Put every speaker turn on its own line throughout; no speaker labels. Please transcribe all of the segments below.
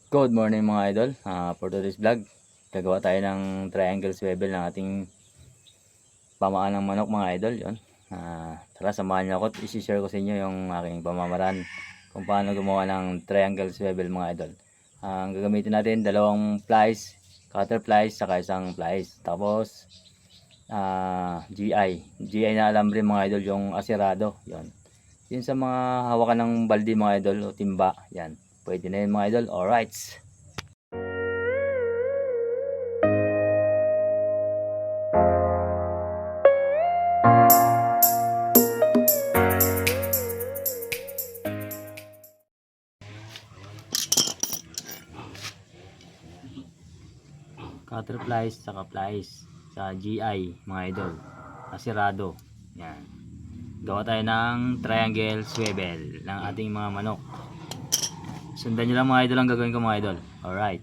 Good morning mga idol. For today's vlog, gagawa tayo ng triangle swivel ng ating pamaan ng manok mga idol. Yun. Tara, samahan niyo ako at isi-share ko sa inyo yung aking pamamaraan kung paano gumawa ng triangle swivel mga idol. Ang gagamitin natin, dalawang plies, cutter plies, saka isang plies. Tapos, GI na alambre mga idol, yung asirado. Yun. Yun sa mga hawakan ng balde mga idol o timba. Yan. Pwede na yun mga idol. Alright. Cutter plies saka plies sa GI mga idol, asirado. Yan, gawa tayo ng triangle swivel ng ating mga manok. Sundan nyo lang mga idol ang gagawin ko mga idol. Alright.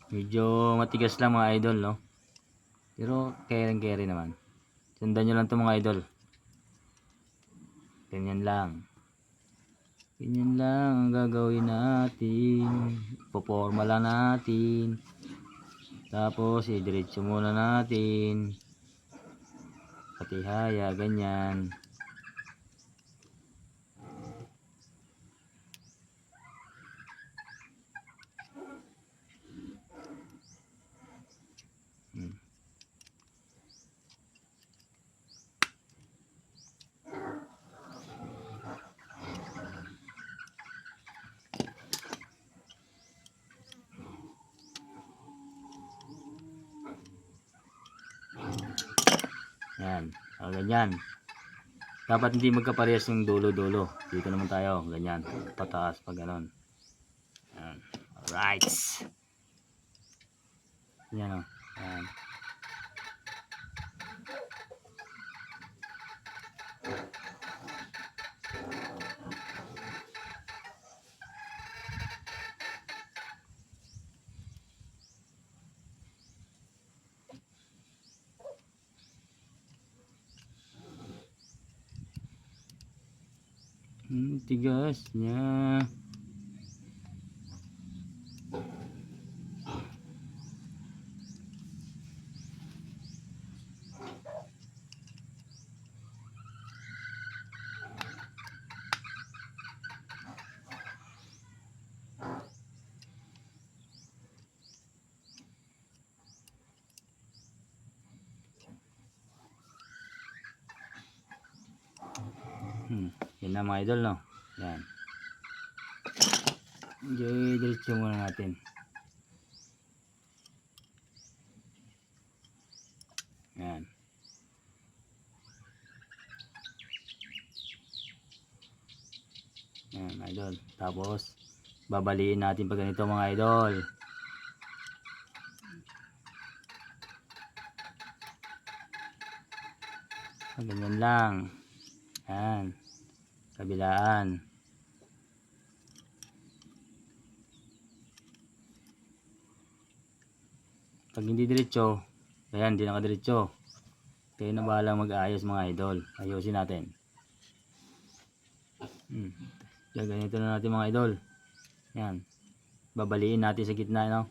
Medyo matigas lang mga idol, no? Pero carry naman. Sundan nyo lang to mga idol. Ganyan lang. Ganyan lang ang gagawin natin. Poporma lang natin. Tapos idiretso muna natin. Patihaya, ganyan. Yan, ganyan. Dapat hindi magkaparehas yung dulo-dulo. Dito naman tayo, ganyan. Pataas pag ganon. Yan. Alright. Yan o. Yan. Tigas niya. Yan na mga idol, no? Yan. Diretso muna natin. Yan. Yan idol. Tapos babaliin natin pag ganito mga idol. Ganyan lang. Yan. Kabilaan. Pag hindi diretso, ayan, hindi nakadiretso. Kayo na bahala mag-ayos mga idol. Ayusin natin. Ganito na natin mga idol. Yan. Babaliin natin sa gitna, no?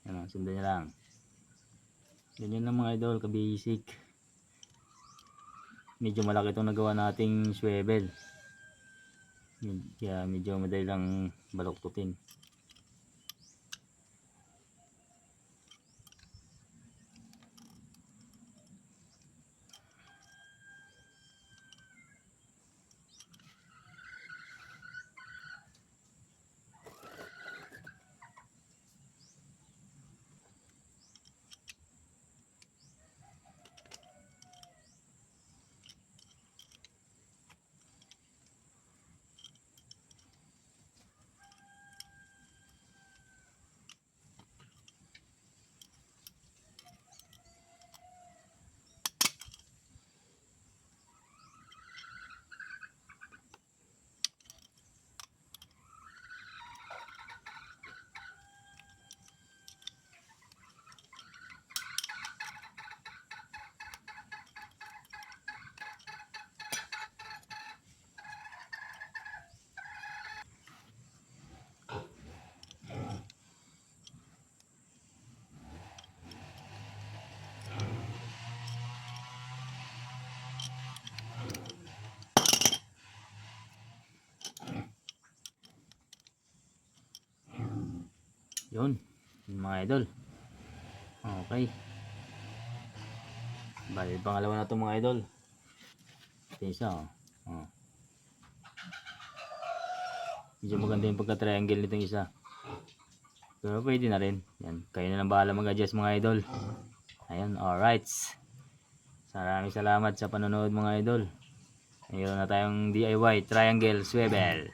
Yan, sundan nyo lang. Ganyan lang mga idol, ka-basic. Medyo malaki itong nagawa nating swivel. Kaya medyo madali lang baluktutin. Yun, mga idol. Okay. Bali, pangalawa na ito mga idol. Ito isa, oh. Oh. Medyo maganda yung pagka-triangle nitong isa. Pero pwede na rin. Yan, kayo na lang bahala mag-adjust mga idol. Ayan, alright. Maraming salamat sa panonood mga idol. Mayroon na tayong DIY triangle swivel.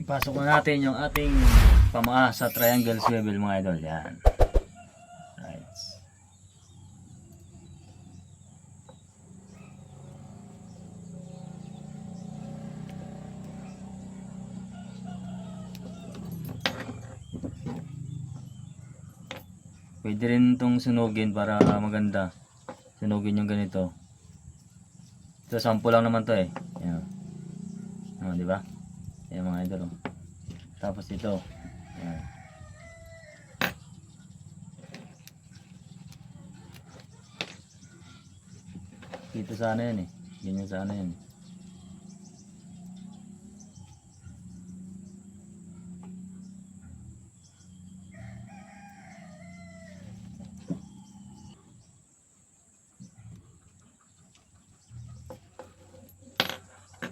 Ipasok na natin yung ating pamaa sa triangle swivel mga idol. Yan. Right. Pwede rin itong sunugin para maganda. Sunugin yung ganito. Ito sample lang naman to eh. Yan. Oh, di ba? Yan mga idol. Oh. Tapos ito. Yan. Dito sana yan eh. Ganyan sana yan.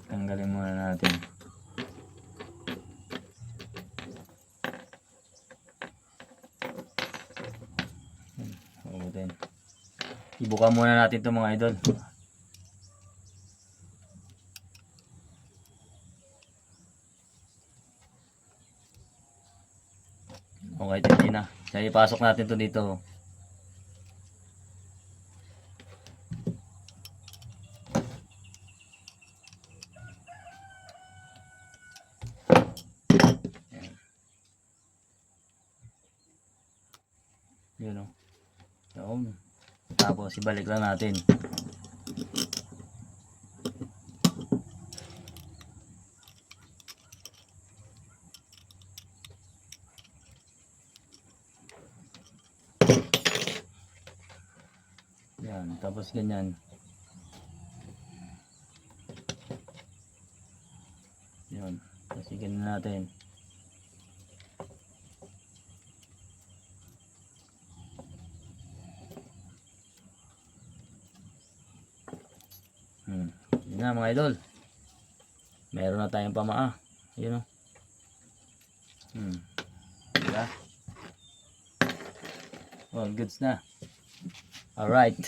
Tanggalin muna natin. Ibuka muna natin ito mga idol. Okay, hindi na. Kaya ipasok natin ito dito. Yun o. Yun. Tapos ibalik lang natin. Yan. Tapos ganyan. Yun. Tapos ganyan natin. Yun na mga idol. Meron na tayong pamaa. Yun o. Diba? All goods na. Alright.